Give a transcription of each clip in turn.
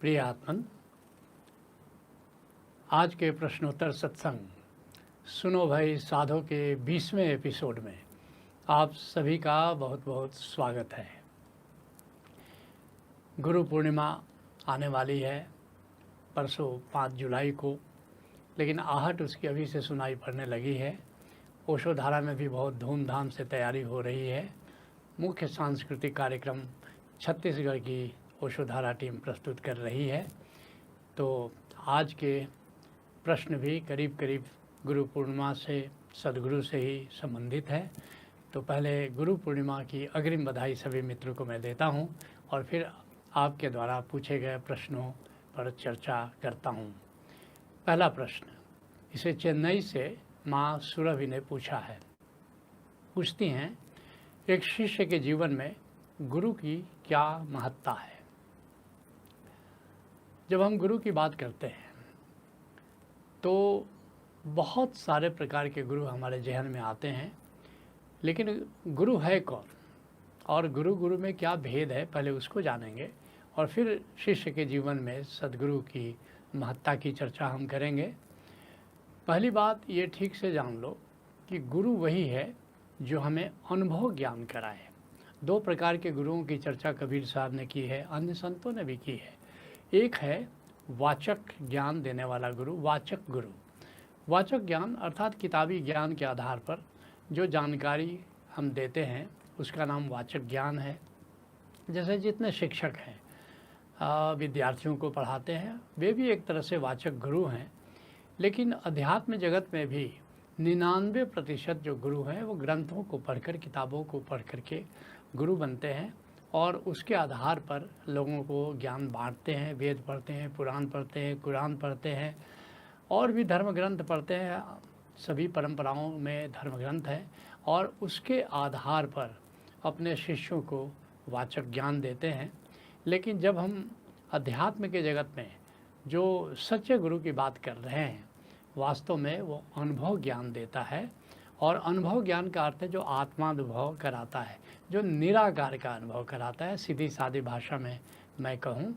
प्रिय आत्मन, आज के प्रश्नोत्तर सत्संग सुनो भाई साधो के 20वें एपिसोड में आप सभी का बहुत बहुत स्वागत है। गुरु पूर्णिमा आने वाली है परसों 5 जुलाई को, लेकिन आहट उसकी अभी से सुनाई पड़ने लगी है। ओशोधारा में भी बहुत धूमधाम से तैयारी हो रही है। मुख्य सांस्कृतिक कार्यक्रम छत्तीसगढ़ की ओशोधारा टीम प्रस्तुत कर रही है। तो आज के प्रश्न भी करीब करीब गुरु पूर्णिमा से, सदगुरु से ही संबंधित है। तो पहले गुरु पूर्णिमा की अग्रिम बधाई सभी मित्रों को मैं देता हूं और फिर आपके द्वारा पूछे गए प्रश्नों पर चर्चा करता हूं। पहला प्रश्न इसे चेन्नई से माँ सुरभि ने पूछा है। पूछती हैं, एक शिष्य के जीवन में गुरु की क्या महत्ता है? जब हम गुरु की बात करते हैं तो बहुत सारे प्रकार के गुरु हमारे जहन में आते हैं, लेकिन गुरु है कौन और गुरु में क्या भेद है, पहले उसको जानेंगे और फिर शिष्य के जीवन में सद्गुरु की महत्ता की चर्चा हम करेंगे। पहली बात ये ठीक से जान लो कि गुरु वही है जो हमें अनुभव ज्ञान कराए। दो प्रकार के गुरुओं की चर्चा कबीर साहब ने की है, अन्य संतों ने भी की है। एक है वाचक ज्ञान देने वाला गुरु, वाचक गुरु। वाचक ज्ञान अर्थात किताबी ज्ञान के आधार पर जो जानकारी हम देते हैं उसका नाम वाचक ज्ञान है। जैसे जितने शिक्षक हैं विद्यार्थियों को पढ़ाते हैं, वे भी एक तरह से वाचक गुरु हैं। लेकिन अध्यात्म जगत में भी 99% जो गुरु हैं वो ग्रंथों को पढ़कर, किताबों को पढ़ करके गुरु बनते हैं और उसके आधार पर लोगों को ज्ञान बांटते हैं। वेद पढ़ते हैं, पुराण पढ़ते हैं, कुरान पढ़ते हैं और भी धर्म ग्रंथ पढ़ते हैं। सभी परंपराओं में धर्म ग्रंथ है और उसके आधार पर अपने शिष्यों को वाचक ज्ञान देते हैं। लेकिन जब हम अध्यात्म के जगत में जो सच्चे गुरु की बात कर रहे हैं, वास्तव में वो अनुभव ज्ञान देता है। और अनुभव ज्ञान का अर्थ है जो आत्मानुभव कराता है, जो निराकार का अनुभव कराता है। सीधी सादी भाषा में मैं कहूँ,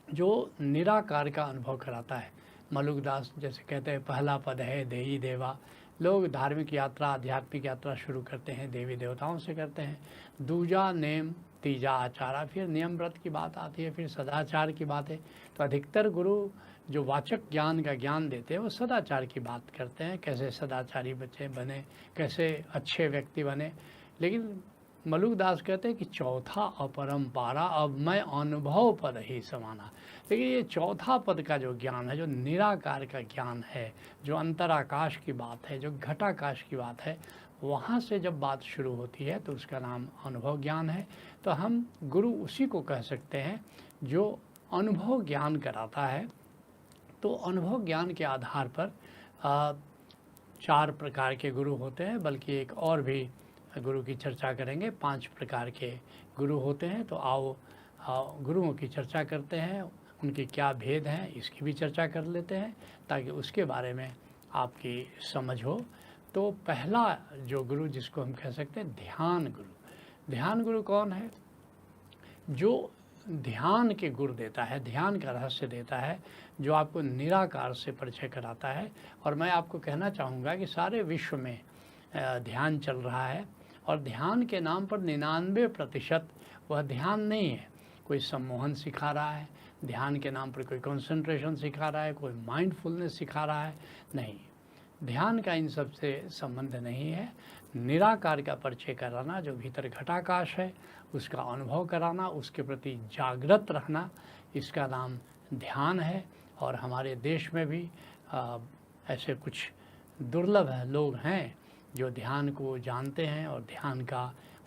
जो निराकार का अनुभव कराता है। मलुकदास जैसे कहते हैं, पहला पद है देही देवा। लोग धार्मिक यात्रा, आध्यात्मिक यात्रा शुरू करते हैं, देवी देवताओं से करते हैं। दूजा नेम, तीजा आचारा, फिर नियम व्रत की बात आती है, फिर सदाचार की बात है। तो अधिकतर गुरु जो वाचक ज्ञान का ज्ञान देते हैं वो सदाचार की बात करते हैं, कैसे सदाचारी बच्चे बने, कैसे अच्छे व्यक्ति बने। लेकिन मलुकदास कहते हैं कि चौथा अपरंपारा, अब मैं अनुभव पद ही समाना। लेकिन ये चौथा पद का जो ज्ञान है, जो निराकार का ज्ञान है, जो अंतराकाश की बात है, जो घटाकाश की बात है, वहाँ से जब बात शुरू होती है तो उसका नाम अनुभव ज्ञान है। तो हम गुरु उसी को कह सकते हैं जो अनुभव ज्ञान कराता है। तो अनुभव ज्ञान के आधार पर 4 प्रकार के गुरु होते हैं, बल्कि एक और भी गुरु की चर्चा करेंगे। 5 प्रकार के गुरु होते हैं। तो आओ गुरुओं की चर्चा करते हैं, उनके क्या भेद हैं इसकी भी चर्चा कर लेते हैं, ताकि उसके बारे में आपकी समझ हो। तो पहला जो गुरु जिसको हम कह सकते हैं ध्यान गुरु। ध्यान गुरु कौन है? जो ध्यान के गुर देता है, ध्यान का रहस्य देता है, जो आपको निराकार से परिचय कराता है। और मैं आपको कहना चाहूँगा कि सारे विश्व में ध्यान चल रहा है और ध्यान के नाम पर 99% वह ध्यान नहीं है। कोई सम्मोहन सिखा रहा है, ध्यान के नाम पर कोई कंसंट्रेशन सिखा रहा है, कोई माइंडफुलनेस सिखा रहा है। नहीं, ध्यान का इन सब से संबंध नहीं है। निराकार का परिचय कराना, जो भीतर घटाकाश है उसका अनुभव कराना, उसके प्रति जागृत रहना, इसका नाम ध्यान है। और हमारे देश में भी ऐसे कुछ दुर्लभ लोग हैं जो ध्यान को जानते हैं और ध्यान का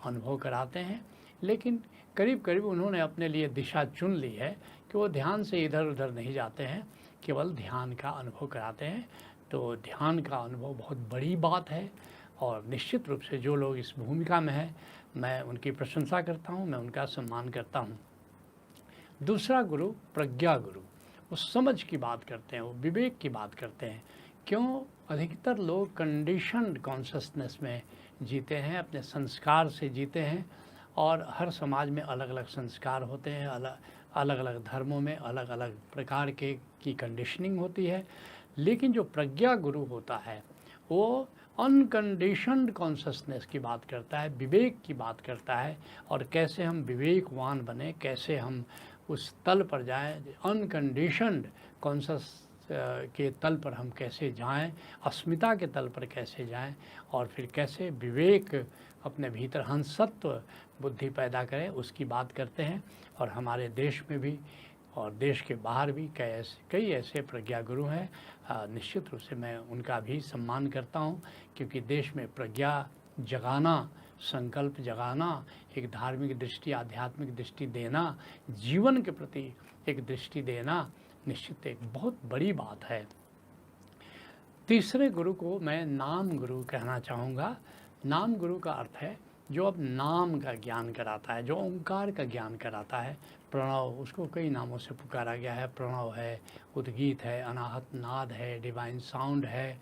अनुभव कराते हैं। लेकिन करीब करीब उन्होंने अपने लिए दिशा चुन ली है कि वो ध्यान से इधर उधर नहीं जाते हैं, केवल ध्यान का अनुभव कराते हैं। तो ध्यान का अनुभव बहुत बड़ी बात है और निश्चित रूप से जो लोग इस भूमिका में हैं, मैं उनकी प्रशंसा करता हूँ, मैं उनका सम्मान करता हूँ। दूसरा गुरु प्रज्ञा गुरु, वो समझ की बात करते हैं, वो विवेक की बात करते हैं। क्यों? अधिकतर लोग कंडीशनड कॉन्शसनेस में जीते हैं, अपने संस्कार से जीते हैं और हर समाज में अलग अलग संस्कार होते हैं, अलग अलग धर्मों में अलग अलग प्रकार की कंडीशनिंग होती है, लेकिन जो प्रज्ञा गुरु होता है वो अनकंडीशनड कॉन्शसनेस की बात करता है, विवेक की बात करता है, और कैसे हम विवेकवान बने, कैसे हम उस तल पर जाएं, अनकंडीशनड कॉन्शस के तल पर हम कैसे जाएं, अस्मिता के तल पर कैसे जाएं, और फिर कैसे विवेक अपने भीतर हंसत्व बुद्धि पैदा करें, उसकी बात करते हैं। और हमारे देश में भी और देश के बाहर भी कई ऐसे प्रज्ञा गुरु हैं। निश्चित रूप से मैं उनका भी सम्मान करता हूं, क्योंकि देश में प्रज्ञा जगाना, संकल्प जगाना, एक धार्मिक दृष्टि, आध्यात्मिक दृष्टि देना, जीवन के प्रति एक दृष्टि देना निश्चित एक बहुत बड़ी बात है। तीसरे गुरु को मैं नाम गुरु कहना चाहूँगा। नाम गुरु का अर्थ है जो अब नाम का ज्ञान कराता है, जो ओंकार का ज्ञान कराता है। प्रणव, उसको कई नामों से पुकारा गया है। प्रणव है, उद्गीत है, अनाहत नाद है, डिवाइन साउंड है,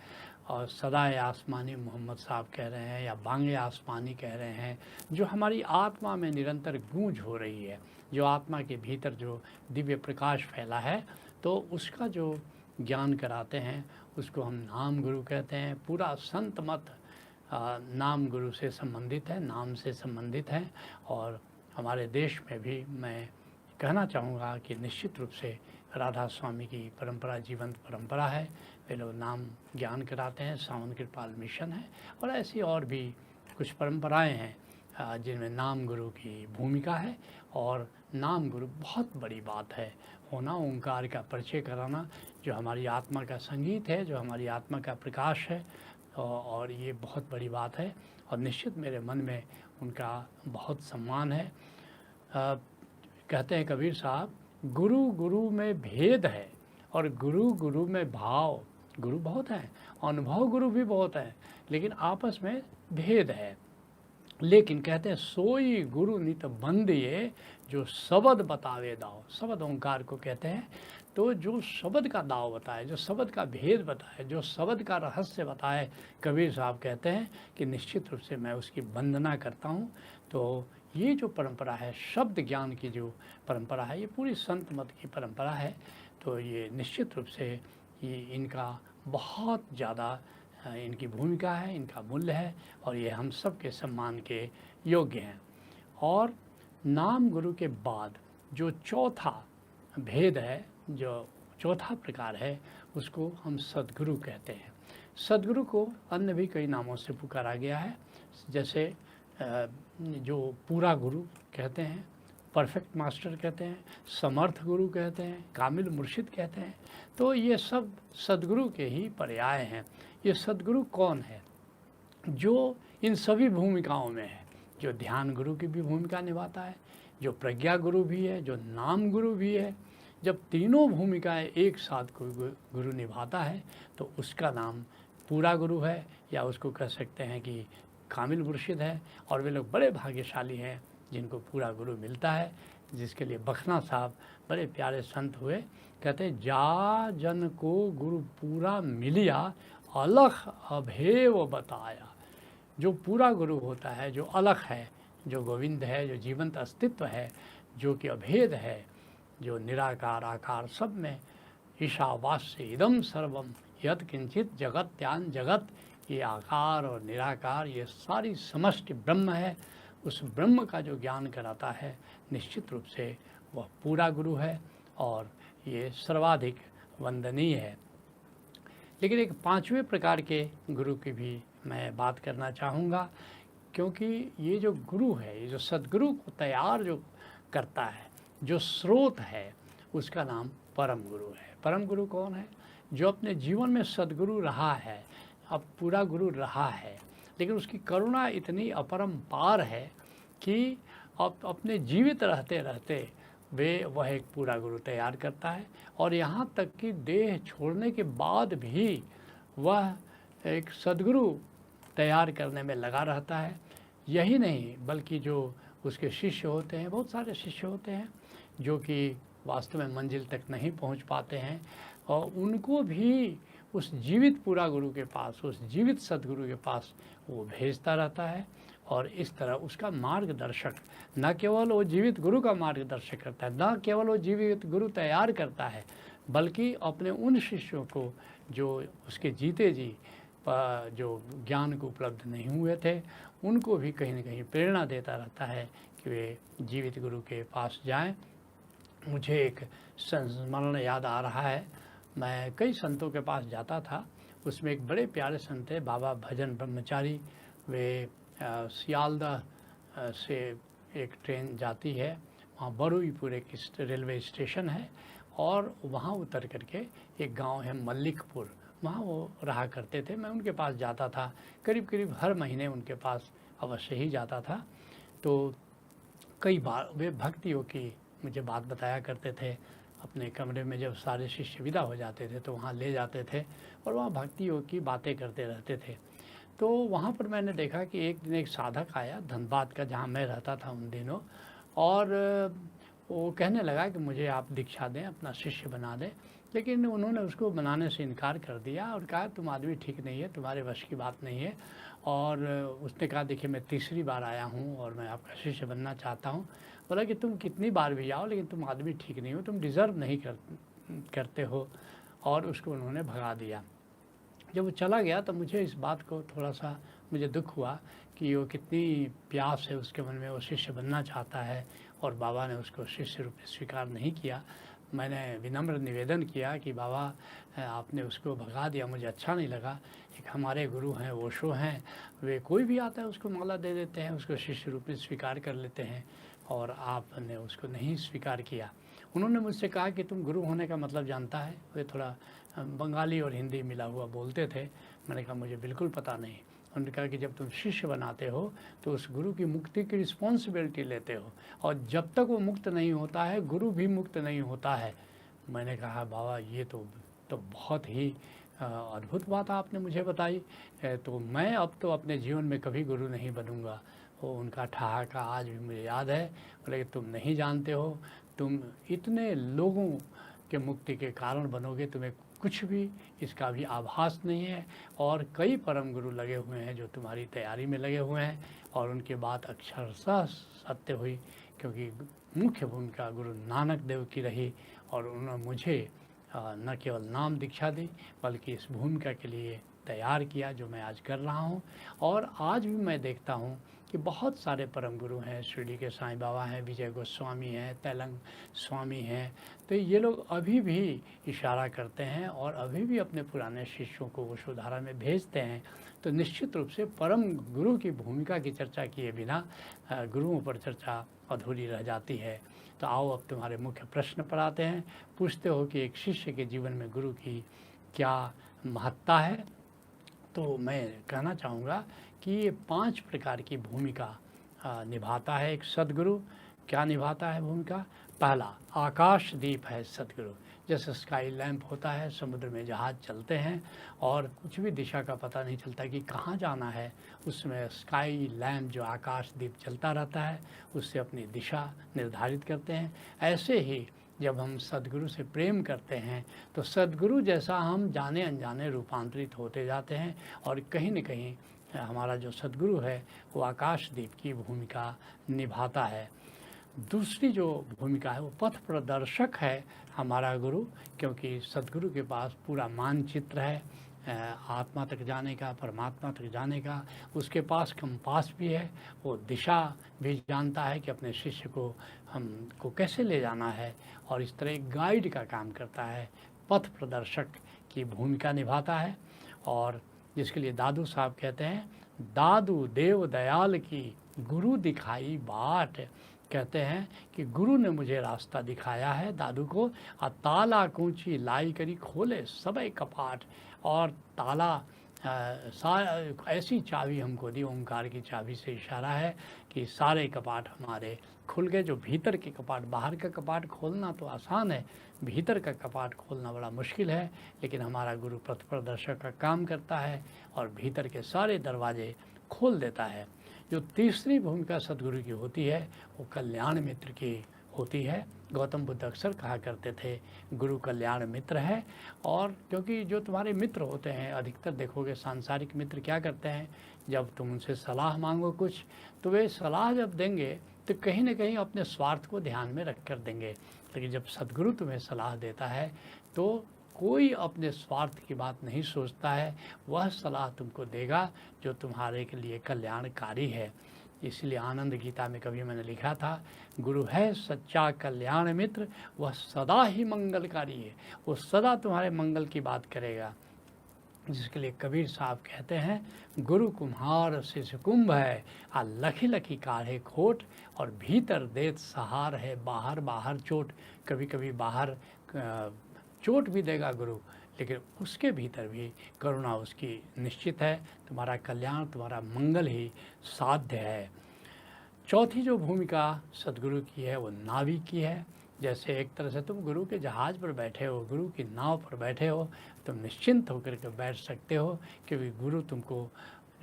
और सदाए आसमानी मोहम्मद साहब कह रहे हैं, या बांगे आसमानी कह रहे हैं, जो हमारी आत्मा में निरंतर गूंज हो रही है, जो आत्मा के भीतर जो दिव्य प्रकाश फैला है, तो उसका जो ज्ञान कराते हैं उसको हम नाम गुरु कहते हैं। पूरा संत मत नाम गुरु से संबंधित है, नाम से संबंधित है। और हमारे देश में भी मैं कहना चाहूँगा कि निश्चित रूप से राधा स्वामी की परंपरा जीवंत परंपरा है। वे लोग नाम ज्ञान कराते हैं, सावन कृपाल मिशन है, और ऐसी और भी कुछ परंपराएं हैं जिनमें नाम गुरु की भूमिका है। और नाम गुरु बहुत बड़ी बात है होना, ओंकार का परिचय कराना, जो हमारी आत्मा का संगीत है, जो हमारी आत्मा का प्रकाश है, और ये बहुत बड़ी बात है। और निश्चित मेरे मन में उनका बहुत सम्मान है। कहते हैं कबीर साहब, गुरु गुरु में भेद है और गुरु गुरु में भाव। गुरु बहुत हैं, अनुभव गुरु भी बहुत हैं, लेकिन आपस में भेद है। लेकिन कहते हैं सोई गुरु नित बंदिए, जो शब्द बतावे दाव। शब्द ओंकार को कहते हैं। तो जो शब्द का दाव बताए, जो शब्द का भेद बताए, जो शब्द का रहस्य बताए, कबीर साहब कहते हैं कि निश्चित रूप से मैं उसकी वंदना करता हूँ। तो ये जो परंपरा है, शब्द ज्ञान की जो परंपरा है, ये पूरी संत मत की परंपरा है। तो ये निश्चित रूप से ये इनका बहुत ज़्यादा इनकी भूमिका है, इनका मूल्य है, और ये हम सब के सम्मान के योग्य हैं। और नाम गुरु के बाद जो चौथा भेद है, जो चौथा प्रकार है, उसको हम सद्गुरु कहते हैं। सद्गुरु को अन्य भी कई नामों से पुकारा गया है, जैसे जो पूरा गुरु कहते हैं, परफेक्ट मास्टर कहते हैं, समर्थ गुरु कहते हैं, कामिल मुर्शिद कहते हैं। तो ये सब सद्गुरु के ही पर्याय हैं। ये सद्गुरु कौन है? जो इन सभी भूमिकाओं में है, जो ध्यान गुरु की भी भूमिका निभाता है, जो प्रज्ञा गुरु भी है, जो नाम गुरु भी है। जब तीनों भूमिकाएं एक साथ कोई गुरु निभाता है तो उसका नाम पूरा गुरु है, या उसको कह सकते हैं कि कामिल मुर्शिद है। और वे लोग बड़े भाग्यशाली हैं जिनको पूरा गुरु मिलता है, जिसके लिए बखना साहब बड़े प्यारे संत हुए। कहते हैं, जा जन को गुरु पूरा मिलिया, अलख अभेव बताया। जो पूरा गुरु होता है, जो अलख है, जो गोविंद है, जो जीवंत अस्तित्व है, जो कि अभेद है, जो निराकार आकार सब में, ईशावास्य इदम सर्वम यत् किंचित जगत त्यान जगत, ये आकार और निराकार ये सारी समष्टि ब्रह्म है। उस ब्रह्म का जो ज्ञान कराता है, निश्चित रूप से वह पूरा गुरु है, और ये सर्वाधिक वंदनीय है। लेकिन एक पांचवें प्रकार के गुरु की भी मैं बात करना चाहूँगा, क्योंकि ये जो गुरु है, ये जो सद्गुरु को तैयार जो करता है, जो स्रोत है, उसका नाम परम गुरु है। परम गुरु कौन है? जो अपने जीवन में सद्गुरु रहा है, अब पूरा गुरु रहा है, लेकिन उसकी करुणा इतनी अपरंपार है कि अब अपने जीवित रहते रहते वह एक पूरा गुरु तैयार करता है। और यहाँ तक कि देह छोड़ने के बाद भी वह एक सद्गुरु तैयार करने में लगा रहता है। यही नहीं, बल्कि जो उसके शिष्य होते हैं, बहुत सारे शिष्य होते हैं जो कि वास्तव में मंजिल तक नहीं पहुंच पाते हैं, और उनको भी उस जीवित पूरा गुरु के पास, उस जीवित सद्गुरु के पास वो भेजता रहता है। और इस तरह उसका मार्गदर्शक, न केवल वो जीवित गुरु का मार्गदर्शक करता है, न केवल वो जीवित गुरु तैयार करता है, बल्कि अपने उन शिष्यों को जो उसके जीते जी जो ज्ञान को उपलब्ध नहीं हुए थे, उनको भी कहीं न कहीं प्रेरणा देता रहता है कि वे जीवित गुरु के पास जाएं। मुझे एक संस्मरण याद आ रहा है, मैं कई संतों के पास जाता था, उसमें एक बड़े प्यारे संत थे बाबा भजन ब्रह्मचारी। वे सियालदह से एक ट्रेन जाती है, वहाँ बरुईपुर एक रेलवे स्टेशन है, और वहाँ उतर करके एक गांव है मल्लिकपुर, वहाँ वो रहा करते थे। मैं उनके पास जाता था, करीब करीब हर महीने उनके पास अवश्य ही जाता था। तो कई बार वे भक्तियों की मुझे बात बताया करते थे। अपने कमरे में जब सारे शिष्य विदा हो जाते थे तो वहाँ ले जाते थे और वहाँ भक्तियों की बातें करते रहते थे। तो वहाँ पर मैंने देखा कि एक दिन एक साधक आया धनबाद का, जहाँ मैं रहता था उन दिनों, और वो कहने लगा कि मुझे आप दीक्षा दें, अपना शिष्य बना दें। लेकिन उन्होंने उसको बनाने से इनकार कर दिया और कहा तुम आदमी ठीक नहीं है, तुम्हारे वश की बात नहीं है। और उसने कहा देखिए मैं तीसरी बार आया हूँ और मैं आपका शिष्य बनना चाहता हूँ। बोला कि तुम कितनी बार भी आओ, लेकिन तुम आदमी ठीक नहीं हो, तुम डिज़र्व नहीं करते हो। और उसको उन्होंने भगा दिया। जब वो चला गया तो मुझे इस बात को थोड़ा सा मुझे दुख हुआ कि वो कितनी प्यास है उसके मन में, वो शिष्य बनना चाहता है और बाबा ने उसको शिष्य रूप में स्वीकार नहीं किया। मैंने विनम्र निवेदन किया कि बाबा आपने उसको भगा दिया, मुझे अच्छा नहीं लगा। एक हमारे गुरु हैं, ओशो हैं, वे कोई भी आता है उसको माला दे देते हैं, उसको शिष्य रूप में स्वीकार कर लेते हैं, और आपने उसको नहीं स्वीकार किया। उन्होंने मुझसे कहा कि तुम गुरु होने का मतलब जानता है? वे थोड़ा बंगाली और हिंदी मिला हुआ बोलते थे। मैंने कहा मुझे बिल्कुल पता नहीं। उन्होंने कहा कि जब तुम शिष्य बनाते हो तो उस गुरु की मुक्ति की रिस्पॉन्सिबिलिटी लेते हो, और जब तक वो मुक्त नहीं होता है गुरु भी मुक्त नहीं होता है। मैंने कहा बाबा ये तो बहुत ही अद्भुत बात आपने मुझे बताई। तो मैं अब तो अपने जीवन में कभी गुरु नहीं बनूंगा। वो उनका ठहाका आज भी मुझे याद है। बोले कि तुम नहीं जानते हो, तुम इतने लोगों के मुक्ति के कारण बनोगे, तुम्हें कुछ भी इसका भी आभास नहीं है। और कई परम गुरु लगे हुए हैं जो तुम्हारी तैयारी में लगे हुए हैं, और उनकी बात अक्षरशः सत्य हुई, क्योंकि मुख्य भूमिका गुरु नानक देव की रही, और उन्होंने मुझे न केवल नाम दीक्षा दी बल्कि इस भूमिका के लिए तैयार किया जो मैं आज कर रहा हूँ। और आज भी मैं देखता हूँ कि बहुत सारे परम गुरु हैं, शिरडी के साईं बाबा हैं, विजय गोस्वामी हैं, तैलंग स्वामी हैं, तो ये लोग अभी भी इशारा करते हैं और अभी भी अपने पुराने शिष्यों को वशुधारा में भेजते हैं। तो निश्चित रूप से परम गुरु की भूमिका की चर्चा किए बिना गुरुओं पर चर्चा अधूरी रह जाती है। तो आओ अब तुम्हारे मुख्य प्रश्न पर आते हैं। पूछते हो कि एक शिष्य के जीवन में गुरु की क्या महत्ता है। तो मैं कहना चाहूँगा कि ये 5 प्रकार की भूमिका निभाता है एक सद्गुरु। क्या निभाता है भूमिका? पहला, आकाश दीप है सद्गुरु। जैसे स्काई लैंप होता है, समुद्र में जहाज चलते हैं और कुछ भी दिशा का पता नहीं चलता कि कहाँ जाना है, उसमें स्काई लैंप जो आकाश दीप चलता रहता है उससे अपनी दिशा निर्धारित करते हैं। ऐसे ही जब हम सद्गुरु से प्रेम करते हैं तो सद्गुरु जैसा हम जाने अनजाने रूपांतरित होते जाते हैं, और कहीं न कहीं हमारा जो सद्गुरु है वो आकाशदीप की भूमिका निभाता है। दूसरी जो भूमिका है वो पथ प्रदर्शक है हमारा गुरु, क्योंकि सद्गुरु के पास पूरा मानचित्र है आत्मा तक जाने का, परमात्मा तक जाने का। उसके पास कंपास भी है, वो दिशा भी जानता है कि अपने शिष्य को हमको कैसे ले जाना है, और इस तरह एक गाइड का काम करता है, पथ प्रदर्शक की भूमिका निभाता है। और जिसके लिए दादू साहब कहते हैं, दादू देव दयाल की गुरु दिखाई बाट। कहते हैं कि गुरु ने मुझे रास्ता दिखाया है दादू को, और ताला कूंची लाई करी खोले सबे कपाट। और ताला ऐसी चाबी हमको दी, ओंकार की चाबी से इशारा है कि सारे कपाट हमारे खुल गए। जो भीतर के कपाट, बाहर का कपाट खोलना तो आसान है, भीतर का कपाट खोलना बड़ा मुश्किल है। लेकिन हमारा गुरु पथ प्रदर्शक का काम करता है और भीतर के सारे दरवाजे खोल देता है। जो तीसरी भूमिका सद्गुरु की होती है वो कल्याण मित्र की होती है। गौतम बुद्ध अक्सर कहा करते थे गुरु कल्याण मित्र है। और क्योंकि जो तुम्हारे मित्र होते हैं, अधिकतर देखोगे सांसारिक मित्र क्या करते हैं, जब तुम उनसे सलाह मांगो कुछ, तो वे सलाह जब देंगे तो कहीं ना कहीं अपने स्वार्थ को ध्यान में रख कर देंगे। लेकिन जब सद्गुरु तुम्हें सलाह देता है तो कोई अपने स्वार्थ की बात नहीं सोचता है, वह सलाह तुमको देगा जो तुम्हारे के लिए कल्याणकारी है। इसलिए आनंद गीता में कभी मैंने लिखा था, गुरु है सच्चा कल्याण मित्र, वह सदा ही मंगलकारी है, वो सदा तुम्हारे मंगल की बात करेगा। जिसके लिए कबीर साहब कहते हैं, गुरु कुम्हार शिष्य कुंभ है, आ लखी लखी काढ़े खोट, और भीतर देत सहार है, बाहर बाहर चोट। कभी कभी बाहर चोट भी देगा गुरु, लेकिन उसके भीतर भी करुणा उसकी निश्चित है। तुम्हारा कल्याण, तुम्हारा मंगल ही साध्य है। चौथी जो भूमिका सद्गुरु की है वो नाविक की है। जैसे एक तरह से तुम गुरु के जहाज़ पर बैठे हो, गुरु की नाव पर बैठे हो, तुम निश्चिंत होकर के बैठ सकते हो, क्योंकि गुरु तुमको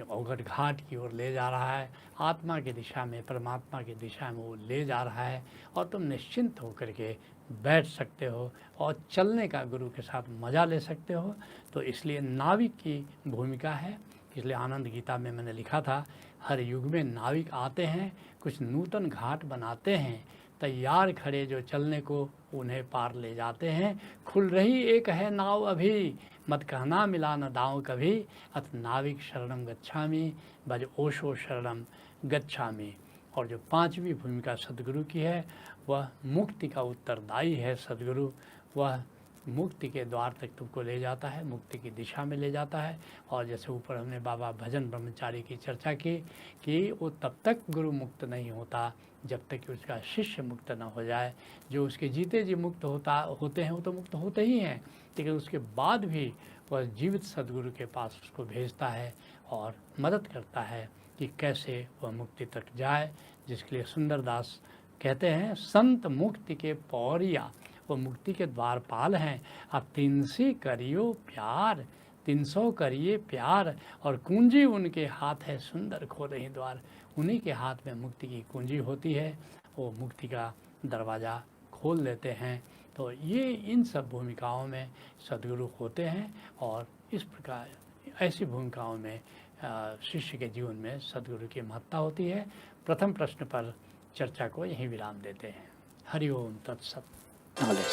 अवगढ़ घाट की ओर ले जा रहा है, आत्मा की दिशा में, परमात्मा की दिशा में वो ले जा रहा है, और तुम निश्चिंत होकर के बैठ सकते हो और चलने का गुरु के साथ मज़ा ले सकते हो। तो इसलिए नाविक की भूमिका है। इसलिए आनंद गीता में मैंने लिखा था, हर युग में नाविक आते हैं, कुछ नूतन घाट बनाते हैं, तैयार खड़े जो चलने को उन्हें पार ले जाते हैं। खुल रही एक है नाव अभी, मत कहना मिला न दांव कभी, अथ नाविक शरणम गच्छामि, भज ओशो शरणम गच्छामि। और जो पांचवी भूमिका सद्गुरु की है, वह मुक्ति का उत्तरदायी है। सद्गुरु वह मुक्ति के द्वार तक तुमको ले जाता है, मुक्ति की दिशा में ले जाता है। और जैसे ऊपर हमने बाबा भजन ब्रह्मचारी की चर्चा की कि वो तब तक गुरु मुक्त नहीं होता जब तक कि उसका शिष्य मुक्त ना हो जाए। जो उसके जीते जी मुक्त होते हैं वो तो मुक्त होते ही हैं, लेकिन उसके बाद भी वह जीवित सद्गुरु के पास उसको भेजता है और मदद करता है कि कैसे वह मुक्ति तक जाए। जिसके लिए सुंदरदास कहते हैं, संत मुक्ति के पौरिया, वो मुक्ति के द्वारपाल हैं। अब 300 करियो प्यार, 300 करिए प्यार, और कुंजी उनके हाथ है, सुंदर खोले ही द्वार। उन्हीं के हाथ में मुक्ति की कुंजी होती है, वो मुक्ति का दरवाज़ा खोल देते हैं। तो ये इन सब भूमिकाओं में सद्गुरु होते हैं, और इस प्रकार ऐसी भूमिकाओं में शिष्य के जीवन में सद्गुरु की महत्ता होती है। प्रथम प्रश्न पर चर्चा को यहीं विराम देते हैं। हरि ओम तत्सत। नॉलेज।